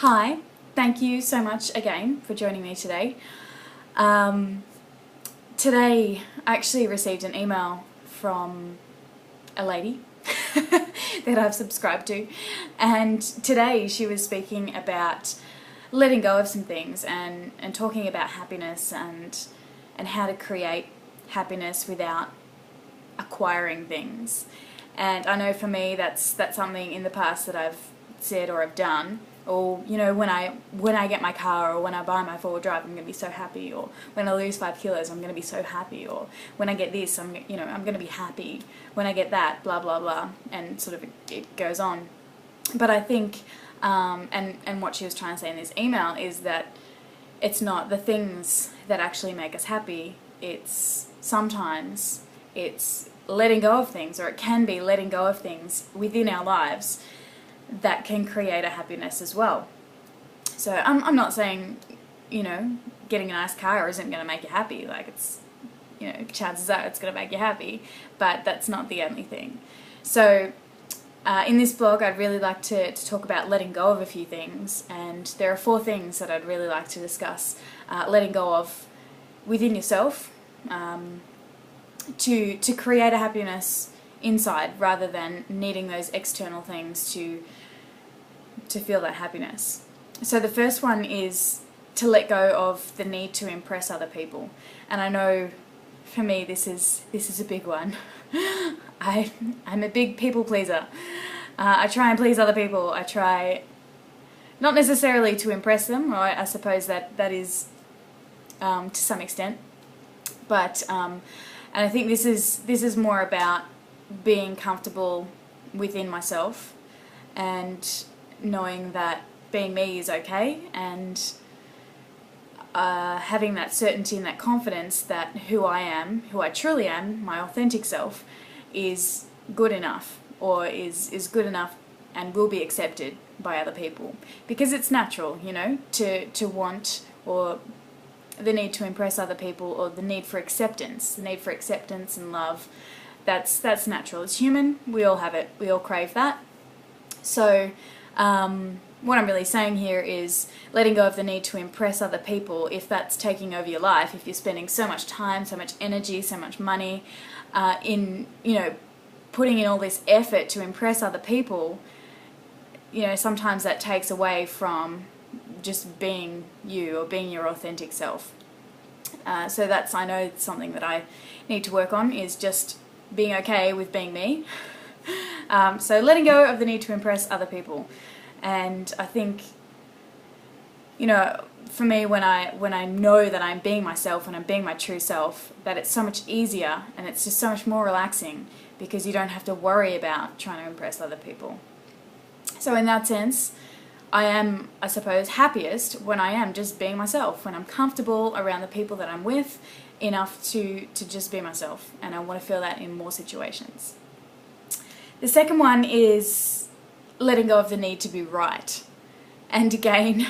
Hi, thank you so much again for joining me today. Today I actually received an email from a lady that I've subscribed to, and today she was speaking about letting go of some things and talking about happiness and how to create happiness without acquiring things. And I know for me that's something in the past that I've said or I've done, or when I get my car, or when I buy my 4-wheel drive, I'm going to be so happy, or when I lose 5 kilos, I'm going to be so happy, or when I get this, I'm going to be happy, when I get that, blah blah blah, and sort of it goes on. But I think and what she was trying to say in this email is that it's not the things that actually make us happy. Sometimes it's letting go of things, or it can be letting go of things within our lives that can create a happiness as well. So I'm not saying, getting a nice car isn't going to make you happy. Like, it's, chances are it's going to make you happy, but that's not the only thing. So in this blog, I'd really like to talk about letting go of a few things, and there are 4 things that I'd really like to discuss letting go of within yourself to create a happiness inside, rather than needing those external things to feel that happiness. So the first one is to let go of the need to impress other people. And I know for me this is a big one. I'm a big people pleaser. I try and please other people. I try not necessarily to impress them, or I suppose that is to some extent, but and I think this is more about being comfortable within myself and knowing that being me is okay, and having that certainty and that confidence that who I truly am, my authentic self, is good enough, or is good enough and will be accepted by other people. Because it's natural, to want, or the need to impress other people, or the need for acceptance and love. That's natural. It's human. We all have it. We all crave that. So what I'm really saying here is letting go of the need to impress other people. If that's taking over your life, if you're spending so much time, so much energy, so much money in putting in all this effort to impress other people, sometimes that takes away from just being you, or being your authentic self. So that's, I know, something that I need to work on, is just being okay with being me. So letting go of the need to impress other people. And I think, for me, when I know that I'm being myself, when I'm being my true self, that it's so much easier, and it's just so much more relaxing, because you don't have to worry about trying to impress other people. So in that sense, I am, I suppose, happiest when I am just being myself, when I'm comfortable around the people that I'm with enough to just be myself, and I want to feel that in more situations. The second one is letting go of the need to be right. And again,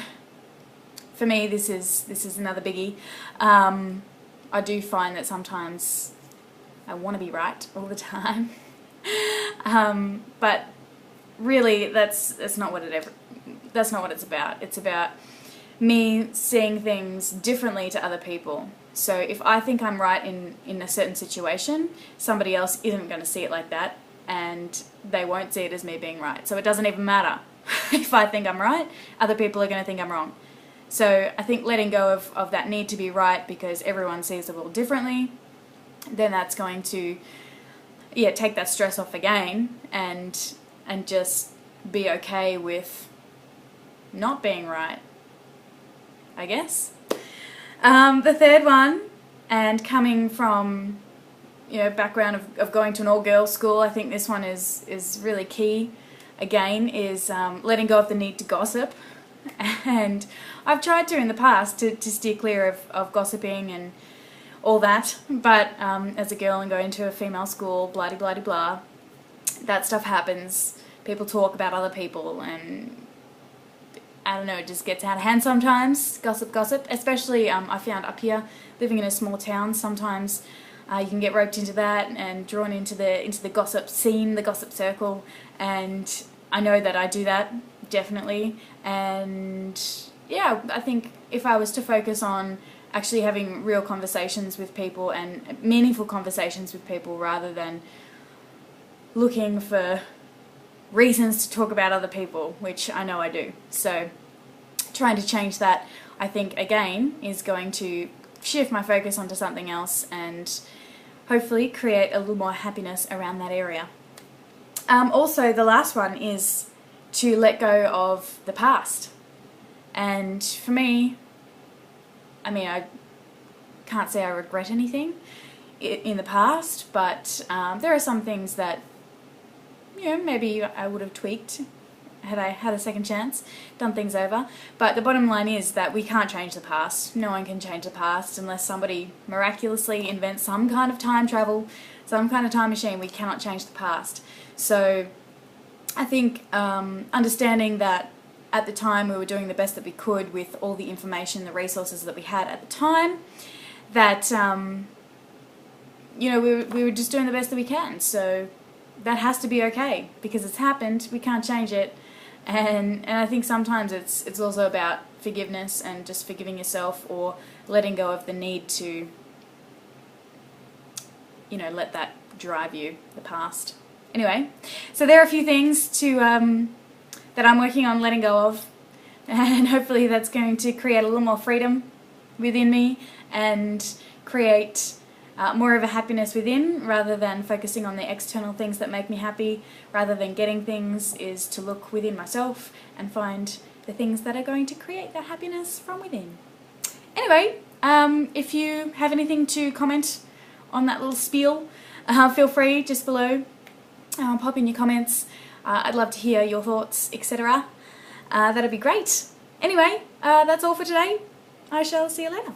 for me, this is another biggie. I do find that sometimes I want to be right all the time, but really that's not what it's about. It's about me seeing things differently to other people. So if I think I'm right in a certain situation, somebody else isn't going to see it like that, and they won't see it as me being right. So it doesn't even matter. If I think I'm right, other people are going to think I'm wrong. So I think letting go of that need to be right, because everyone sees the world differently, then that's going to take that stress off again, and just be okay with not being right, I guess. The third one, and coming from background of going to an all-girls school, I think this one is really key. Again, is letting go of the need to gossip. And I've tried to in the past to steer clear of gossiping and all that, but as a girl and going to a female school, blah blah blah blah, that stuff happens. People talk about other people, and I don't know, it just gets out of hand sometimes. Gossip, especially I found up here, living in a small town, sometimes you can get roped into that and drawn into the gossip scene, the gossip circle, and I know that I do that definitely. And yeah, I think if I was to focus on actually having real conversations with people and meaningful conversations with people rather than looking for reasons to talk about other people, which I know I do. So trying to change that, I think, again, is going to shift my focus onto something else and hopefully create a little more happiness around that area. Also, the last one is to let go of the past. And for me, I mean, I can't say I regret anything in the past, but there are some things that, you know, maybe I would have tweaked had I had a second chance, done things over. But the bottom line is that we can't change the past. No one can change the past unless somebody miraculously invents some kind of time travel, some kind of time machine. We cannot change the past. So I think understanding that at the time we were doing the best that we could with all the information, the resources that we had at the time, that you know, we were just doing the best that we can. So that has to be okay because it's happened. We can't change it. And I think sometimes it's also about forgiveness and just forgiving yourself or letting go of the need to, you know, let that drive you, the past. Anyway, so there are a few things to that I'm working on letting go of, and hopefully that's going to create a little more freedom within me and create more of a happiness within, rather than focusing on the external things that make me happy. Rather than getting things, is to look within myself and find the things that are going to create that happiness from within. Anyway, if you have anything to comment on that little spiel, feel free just below. Pop in your comments. I'd love to hear your thoughts, etc. That'd be great. Anyway, that's all for today. I shall see you later.